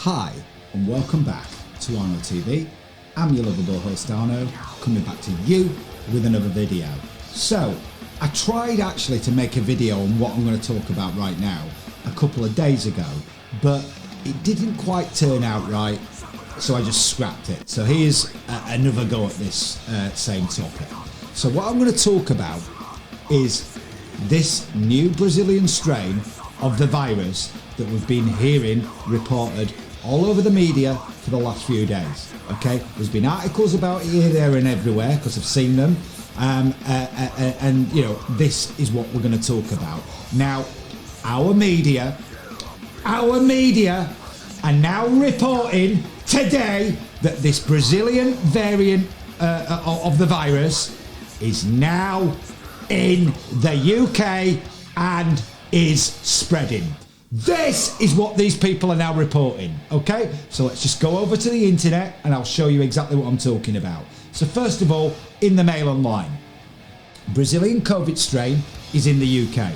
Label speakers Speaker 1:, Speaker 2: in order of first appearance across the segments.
Speaker 1: Hi and welcome back to Arno TV. I'm your lovable host Arno, coming back to you with another video. So I tried actually to make a video on what I'm going to talk about right now a couple of days ago, but it didn't quite turn out right, so I just scrapped it. So here's another go at this same topic. So what I'm going to talk about is this new Brazilian strain of the virus that we've been hearing reported all over the media for the last few days. Okay, there's been articles about it here, there and everywhere because I've seen them, and you know, this is what we're going to talk about. Now, our media are now reporting today that this Brazilian variant of the virus is now in the UK and is spreading. This is what these people are now reporting, okay? So let's just go over to the internet and I'll show you exactly what I'm talking about. So first of all, in the Mail Online, Brazilian COVID strain is in the UK.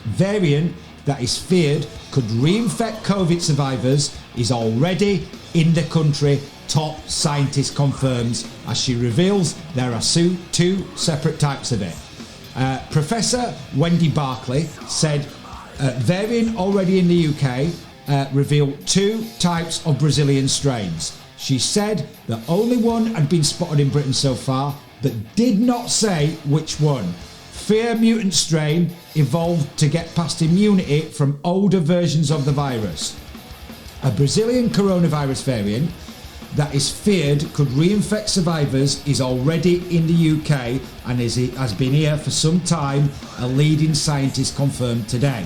Speaker 1: Variant that is feared could reinfect COVID survivors is already in the country, top scientist confirms, as she reveals there are two separate types of it. Professor Wendy Barclay said variant already in the UK revealed two types of Brazilian strains. She said that only one had been spotted in Britain so far, but did not say which one. Fear mutant strain evolved to get past immunity from older versions of the virus. A Brazilian coronavirus variant that is feared could reinfect survivors is already in the UK and has been here for some time, a leading scientist confirmed today.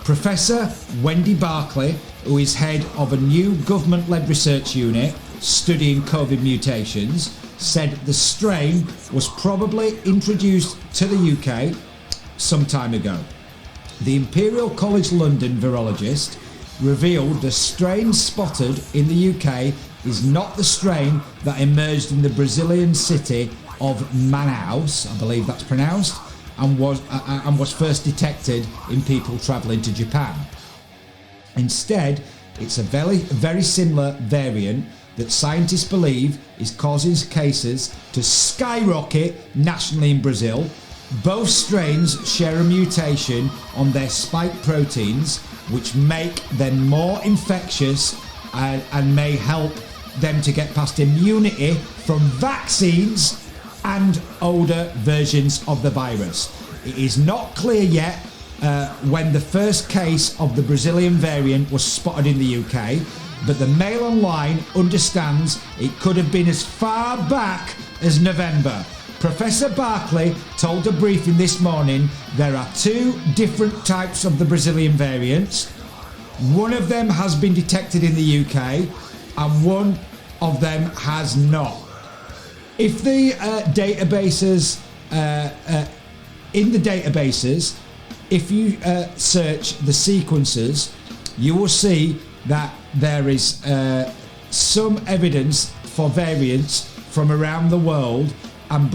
Speaker 1: Professor Wendy Barclay, who is head of a new government-led research unit studying COVID mutations, said the strain was probably introduced to the UK some time ago. The Imperial College London virologist revealed the strain spotted in the UK is not the strain that emerged in the Brazilian city of Manaus, I believe that's pronounced, and was first detected in people travelling to Japan. Instead, it's a very similar variant that scientists believe is causing cases to skyrocket nationally in Brazil. Both strains share a mutation on their spike proteins, which make them more infectious and may help them to get past immunity from vaccines and older versions of the virus. It is not clear yet when the first case of the Brazilian variant was spotted in the UK, but the Mail Online understands it could have been as far back as November. Professor Barclay told a briefing this morning there are two different types of the Brazilian variants. One of them has been detected in the UK and one of them has not. If the in the databases, if you search the sequences, you will see that there is some evidence for variants from around the world, and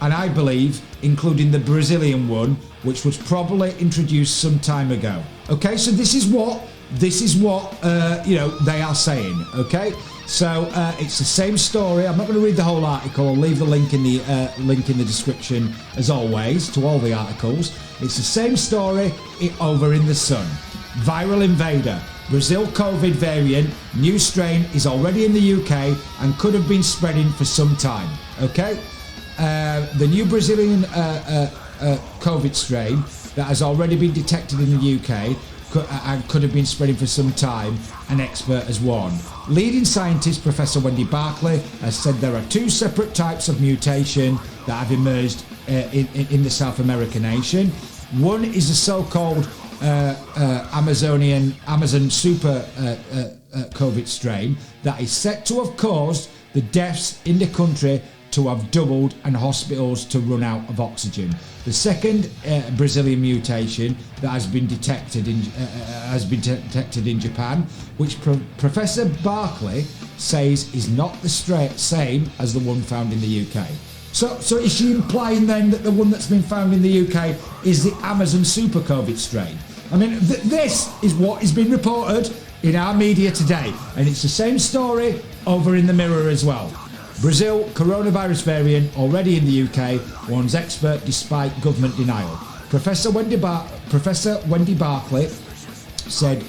Speaker 1: I believe, including the Brazilian one, which was probably introduced some time ago. Okay, so this is what you know, they are saying. Okay, so it's the same story. I'm not going to read the whole article. I'll leave the link in the description as always to all the articles. It's the same story over in the Sun. Viral invader. Brazil COVID variant, new strain is already in the UK and could have been spreading for some time. Okay, the new Brazilian COVID strain that has already been detected in the UK and could have been spreading for some time, an expert has warned. Leading scientist Professor Wendy Barclay has said there are two separate types of mutation that have emerged in the South American nation. One is the so-called Amazon super COVID strain that is set to have caused the deaths in the country to have doubled and hospitals to run out of oxygen. The second Brazilian mutation that has been detected in Japan, which Professor Barclay says is not the same as the one found in the UK. So is she implying then that the one that's been found in the UK is the Amazon super COVID strain? I mean, this is what has been reported in our media today, and it's the same story over in the Mirror as well. Brazil coronavirus variant already in the UK, warns expert despite government denial. Professor Wendy Barclay said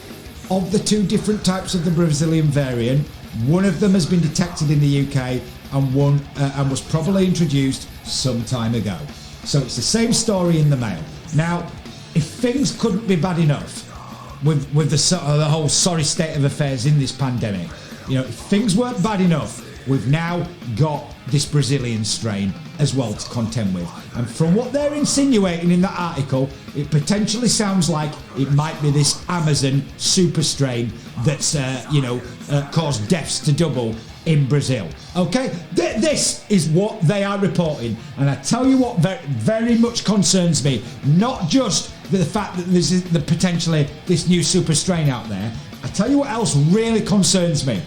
Speaker 1: of the two different types of the Brazilian variant, one of them has been detected in the UK and was probably introduced some time ago. So it's the same story in the Mail. Now, if things couldn't be bad enough with the whole sorry state of affairs in this pandemic, if things weren't bad enough, we've now got this Brazilian strain as well to contend with. And from what they're insinuating in that article, it potentially sounds like it might be this Amazon super strain that's, caused deaths to double in Brazil. Okay? This is what they are reporting. And I tell you what very, very much concerns me, not just the fact that there's potentially this new super strain out there. I tell you what else really concerns me.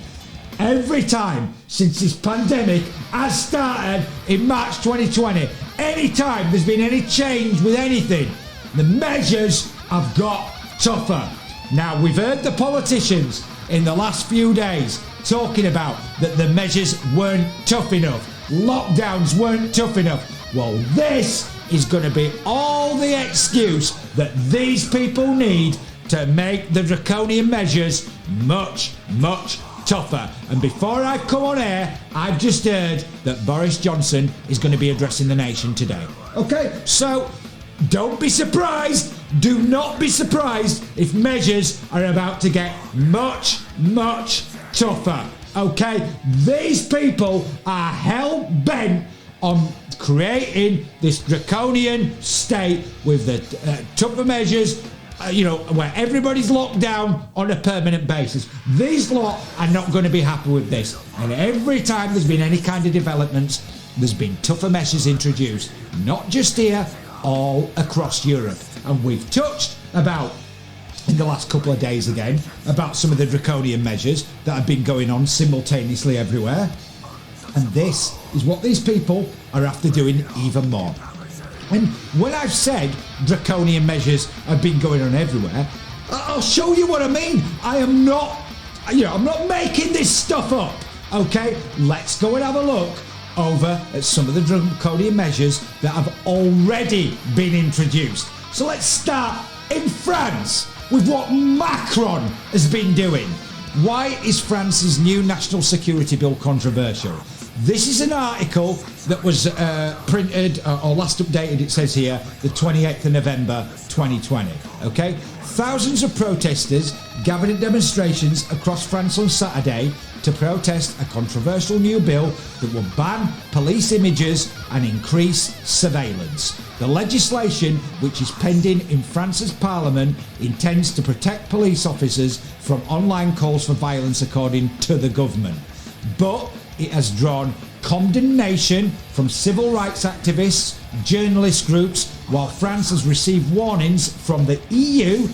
Speaker 1: Every time since this pandemic has started in March 2020, any time there's been any change with anything, the measures have got tougher. Now, we've heard the politicians in the last few days talking about that the measures weren't tough enough, lockdowns weren't tough enough. Well, this is going to be all the excuse that these people need to make the draconian measures much, much tougher. And before I come on air, I've just heard that Boris Johnson is going to be addressing the nation today. Okay, so don't be surprised. Do not be surprised if measures are about to get much, much tougher. Okay, these people are hell bent on creating this draconian state with the tougher measures. Where everybody's locked down on a permanent basis. These lot are not going to be happy with this. And every time there's been any kind of developments, there's been tougher measures introduced. Not just here, all across Europe. And we've touched about, in the last couple of days again, about some of the draconian measures that have been going on simultaneously everywhere. And this is what these people are after doing even more. And when I've said draconian measures have been going on everywhere, I'll show you what I mean. I'm not making this stuff up. Okay, let's go and have a look over at some of the draconian measures that have already been introduced. So let's start in France with what Macron has been doing. Why is France's new national security bill controversial? This is an article that was printed, or last updated, it says here, the 28th of November 2020. Okay? Thousands of protesters gathered in demonstrations across France on Saturday to protest a controversial new bill that will ban police images and increase surveillance. The legislation, which is pending in France's parliament, intends to protect police officers from online calls for violence, according to the government. But it has drawn condemnation from civil rights activists, journalist groups, while France has received warnings from the EU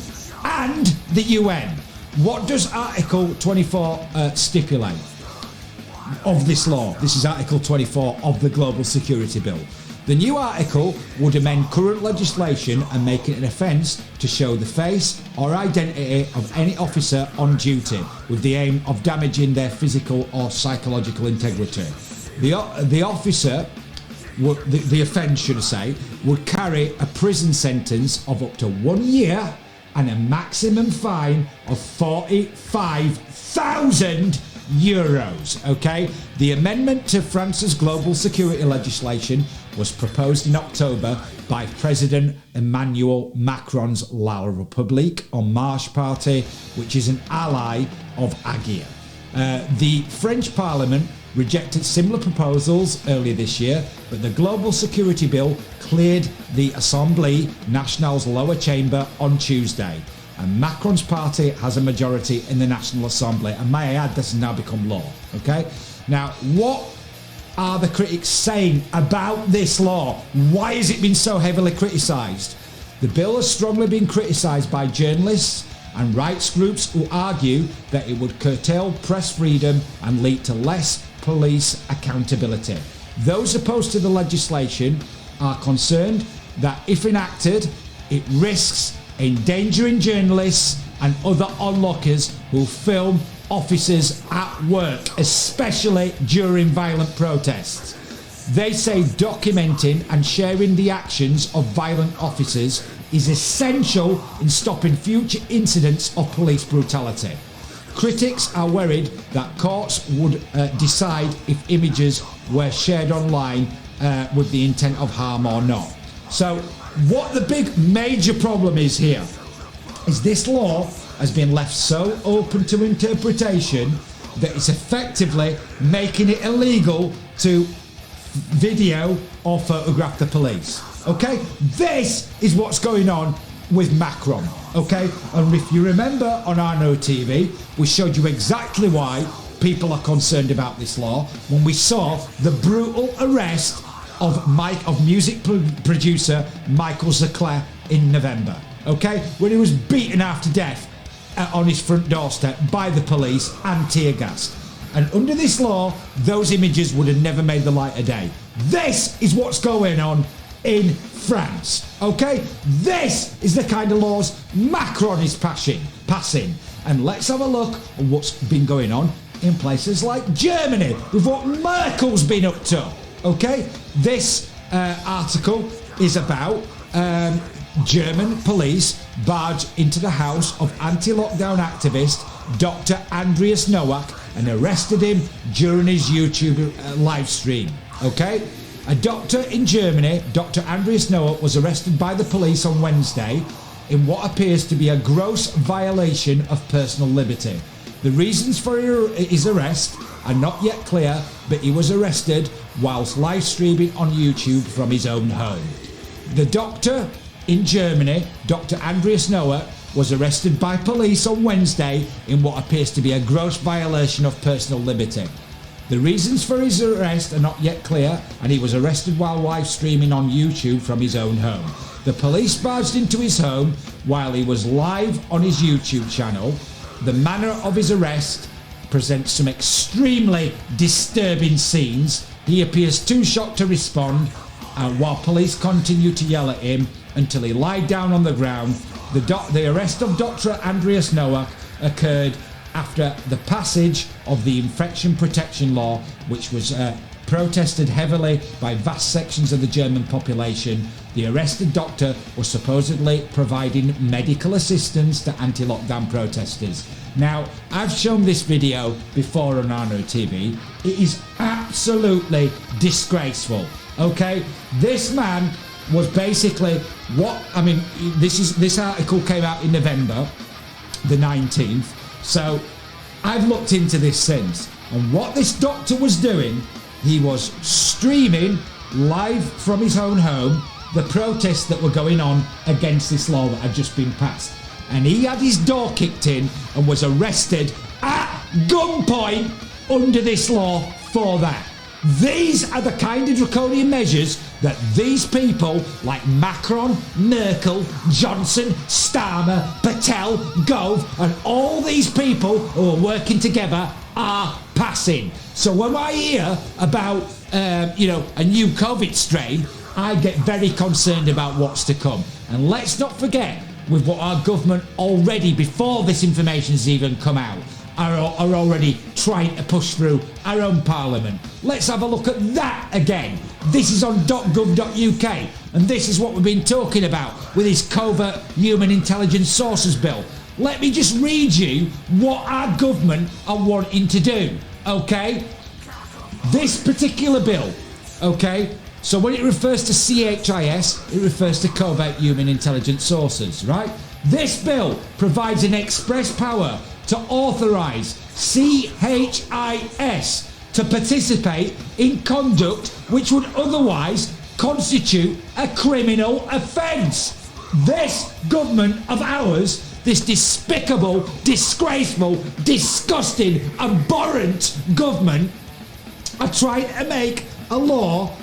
Speaker 1: and the UN. What does Article 24 stipulate of this law? This is Article 24 of the Global Security Bill. The new article would amend current legislation and make it an offence to show the face or identity of any officer on duty with the aim of damaging their physical or psychological integrity. The officer, the offence should I say, would carry a prison sentence of up to 1 year and a maximum fine of €45,000. Okay, the amendment to France's global security legislation was proposed in October by President Emmanuel Macron's La République En Marche party, which is an ally of Aguirre. The French Parliament rejected similar proposals earlier this year, but the global security bill cleared the Assemblée Nationale's lower chamber on Tuesday. And Macron's party has a majority in the National Assembly, and may I add, this has now become law. Okay? Now, what are the critics saying about this law? Why has it been so heavily criticised? The bill has strongly been criticised by journalists and rights groups who argue that it would curtail press freedom and lead to less police accountability. Those opposed to the legislation are concerned that if enacted, it risks endangering journalists and other onlookers who film officers at work, especially during violent protests. They say documenting and sharing the actions of violent officers is essential in stopping future incidents of police brutality. Critics are worried that courts would decide if images were shared online with the intent of harm or not. So what the big major problem is here is this law has been left so open to interpretation that it's effectively making it illegal to video or photograph the police. Okay, this is what's going on with Macron. Okay, and if you remember on Arno TV, we showed you exactly why people are concerned about this law when we saw the brutal arrest of music producer Michael Zaclair in November. Okay, when he was beaten half to death on his front doorstep by the police and tear gassed. And under this law, those images would have never made the light of day. This is what's going on in France. Okay, this is the kind of laws Macron is passing. And let's have a look at what's been going on in places like Germany with what Merkel's been up to. Okay, this article is about German police barge into the house of anti-lockdown activist Dr. Andreas Nowak and arrested him during his YouTube live stream. Okay, a doctor in Germany, Dr. Andreas Nowak, was arrested by the police on Wednesday in what appears to be a gross violation of personal liberty. The reasons for his arrest are not yet clear, but he was arrested whilst live streaming on YouTube from his own home. The doctor in Germany, Dr. Andreas Nowak, was arrested by police on Wednesday in what appears to be a gross violation of personal liberty. The reasons for his arrest are not yet clear, and he was arrested while live streaming on YouTube from his own home. The police barged into his home while he was live on his YouTube channel. The manner of his arrest presents some extremely disturbing scenes. He appears too shocked to respond, while police continue to yell at him until he lied down on the ground. The arrest of Dr. Andreas Nowak occurred after the passage of the infection protection law, which was protested heavily by vast sections of the German population. The arrested doctor was supposedly providing medical assistance to anti-lockdown protesters. Now, I've shown this video before on Arno TV. It is absolutely disgraceful. Okay, this man was basically this article came out in November the 19th. So I've looked into this since, and what this doctor was doing, he was streaming live from his own home the protests that were going on against this law that had just been passed. And he had his door kicked in and was arrested at gunpoint under this law for that. These are the kind of draconian measures that these people like Macron, Merkel, Johnson, Starmer, Patel, Gove, and all these people who are working together are passing. So when I hear about a new COVID strain, I get very concerned about what's to come. And let's not forget, with what our government already, before this information has even come out, are already trying to push through our own parliament. Let's have a look at that again. This is on .gov.uk, and this is what we've been talking about with this covert human intelligence sources bill. Let me just read you what our government are wanting to do, okay? This particular bill, okay? So when it refers to CHIS, it refers to covert human intelligence sources, right? This bill provides an express power to authorise CHIS to participate in conduct which would otherwise constitute a criminal offence. This government of ours, this despicable, disgraceful, disgusting, abhorrent government, are trying to make a law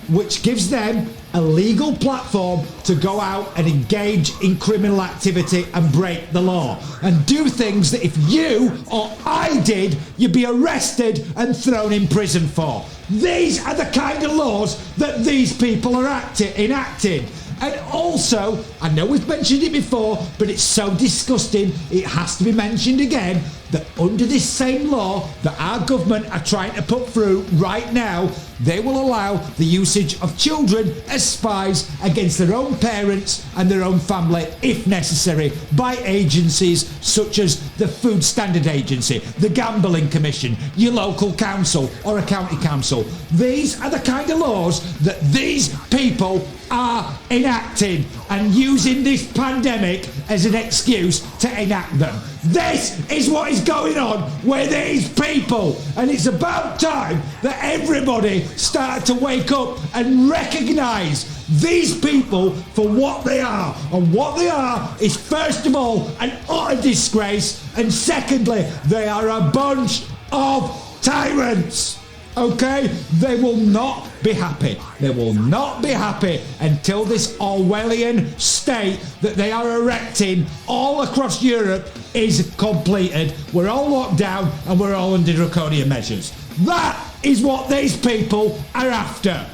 Speaker 1: which gives them a legal platform to go out and engage in criminal activity and break the law and do things that if you or I did, you'd be arrested and thrown in prison for. These are the kind of laws that these people are enacting. And also, I know we've mentioned it before, but it's so disgusting, it has to be mentioned again, that under this same law that our government are trying to put through right now, they will allow the usage of children as spies against their own parents and their own family if necessary by agencies such as the Food Standard Agency, the Gambling Commission, your local council or a county council. These are the kind of laws that these people are enacting and using this pandemic as an excuse to enact them. This is what is going on with these people, and it's about time that everybody start to wake up and recognise these people for what they are. And what they are is, first of all, an utter disgrace, and secondly, they are a bunch of tyrants. Okay? They will not be happy. They will not be happy until this Orwellian state that they are erecting all across Europe is completed. We're all locked down and we're all under draconian measures. That is what these people are after.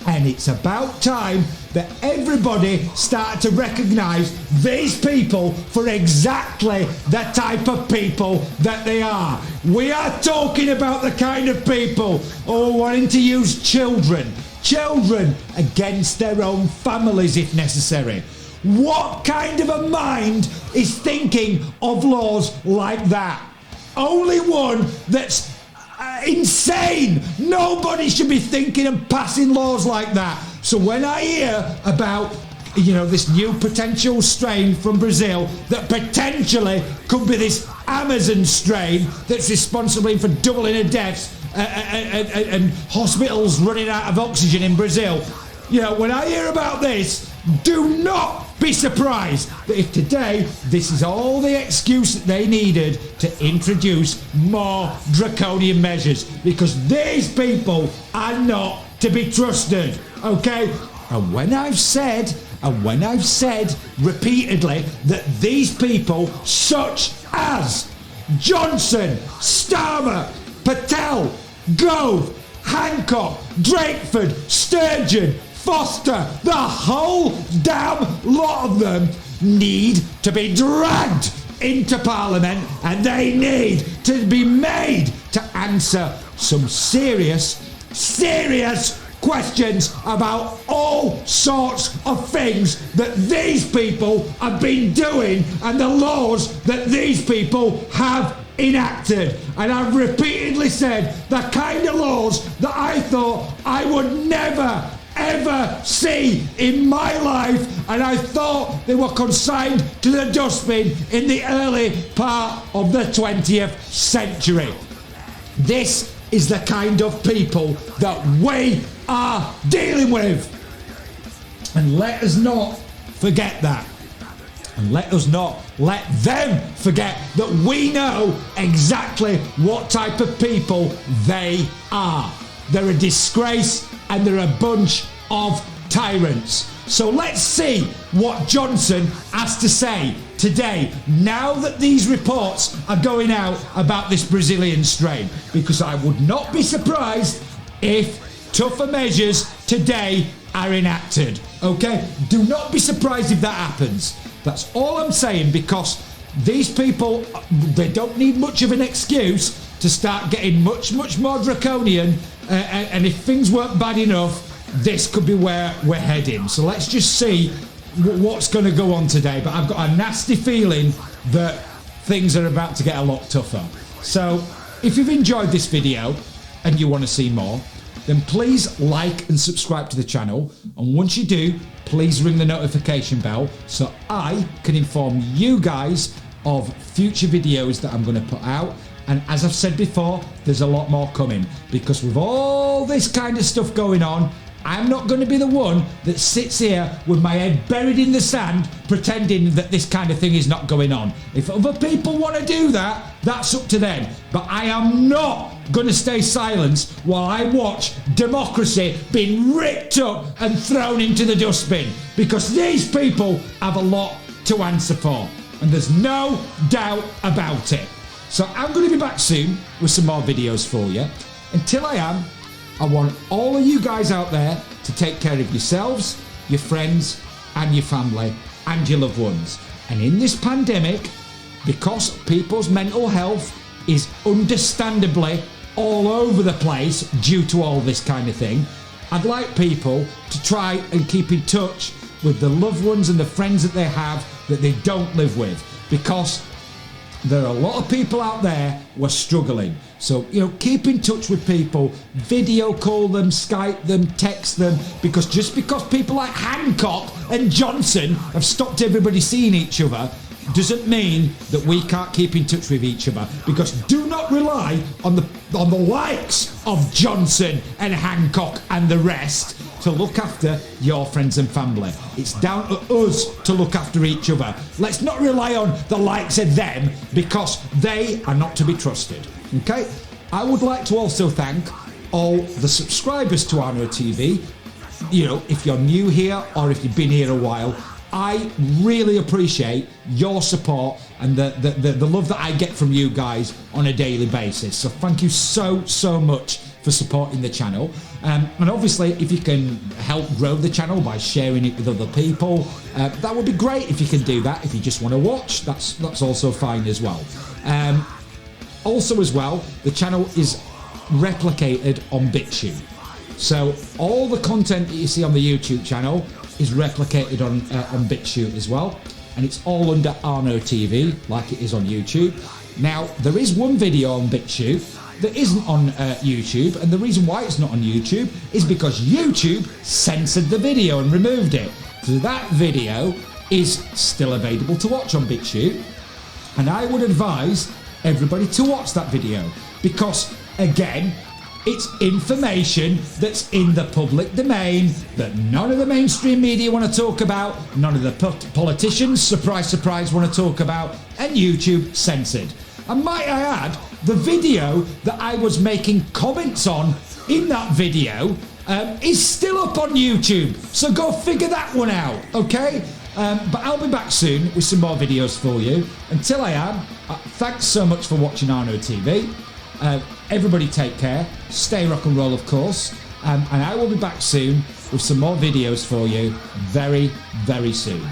Speaker 1: And it's about time that everybody start to recognise these people for exactly the type of people that they are. We are talking about the kind of people who are wanting to use children against their own families if necessary. What kind of a mind is thinking of laws like that? Only one that's insane. Nobody should be thinking and passing laws like that. So when I hear about, this new potential strain from Brazil that potentially could be this Amazon strain that's responsible for doubling of deaths and hospitals running out of oxygen in Brazil, when I hear about this, do not be surprised that if today this is all the excuse that they needed to introduce more draconian measures, because these people are not to be trusted, okay? And when I've said repeatedly that these people such as Johnson, Starmer, Patel, Gove, Hancock, Drakeford, Sturgeon, Foster, the whole damn lot of them need to be dragged into Parliament, and they need to be made to answer some serious questions about all sorts of things that these people have been doing and the laws that these people have enacted. And I've repeatedly said the kind of laws that I thought I would never ever see in my life, and I thought they were consigned to the dustbin in the early part of the 20th century. This is the kind of people that we are dealing with, and let us not forget that, and let us not let them forget that we know exactly what type of people they are. They're a disgrace and they're a bunch of tyrants. So let's see what Johnson has to say today, now that these reports are going out about this Brazilian strain, because I would not be surprised if tougher measures today are enacted. Okay? Do not be surprised if that happens. That's all I'm saying, because these people, they don't need much of an excuse to start getting much more draconian, and if things weren't bad enough, this could be where we're heading. So let's just see what's going to go on today. But I've got a nasty feeling that things are about to get a lot tougher. So if you've enjoyed this video and you want to see more, then please like and subscribe to the channel. And once you do, please ring the notification bell so I can inform you guys of future videos that I'm going to put out. And as I've said before, there's a lot more coming, because with all this kind of stuff going on, I'm not going to be the one that sits here with my head buried in the sand pretending that this kind of thing is not going on. If other people want to do that, that's up to them. But I am not going to stay silent while I watch democracy being ripped up and thrown into the dustbin, because these people have a lot to answer for, and there's no doubt about it. So I'm going to be back soon with some more videos for you. Until I am, I want all of you guys out there to take care of yourselves, your friends, and your family and your loved ones. And in this pandemic, because people's mental health is understandably all over the place due to all this kind of thing, I'd like people to try and keep in touch with the loved ones and the friends that they have that they don't live with, because there are a lot of people out there who are struggling. So, keep in touch with people, video call them, Skype them, text them, because just because people like Hancock and Johnson have stopped everybody seeing each other doesn't mean that we can't keep in touch with each other. Because do not rely on the likes of Johnson and Hancock and the rest to look after your friends and family. It's down to us to look after each other. Let's not rely on the likes of them, because they are not to be trusted. Okay? I would like to also thank all the subscribers to Arno TV. If you're new here or if you've been here a while, I really appreciate your support and the love that I get from you guys on a daily basis. So thank you so much for supporting the channel. And obviously, if you can help grow the channel by sharing it with other people, that would be great if you can do that. If you just want to watch, that's also fine as well. Also as well, the channel is replicated on BitChute. So all the content that you see on the YouTube channel is replicated on BitChute as well, and it's all under Arno TV like it is on YouTube. Now, there is one video on BitChute that isn't on YouTube, and the reason why it's not on YouTube is because YouTube censored the video and removed it. So that video is still available to watch on BitChute, and I would advise everybody to watch that video, because again, it's information that's in the public domain that none of the mainstream media want to talk about, none of the politicians, surprise, surprise, want to talk about, and YouTube censored. And might I add, the video that I was making comments on in that video is still up on YouTube. So go figure that one out, okay? But I'll be back soon with some more videos for you. Until I am, thanks so much for watching Arno TV. Everybody take care, stay rock and roll of course, and I will be back soon with some more videos for you very soon.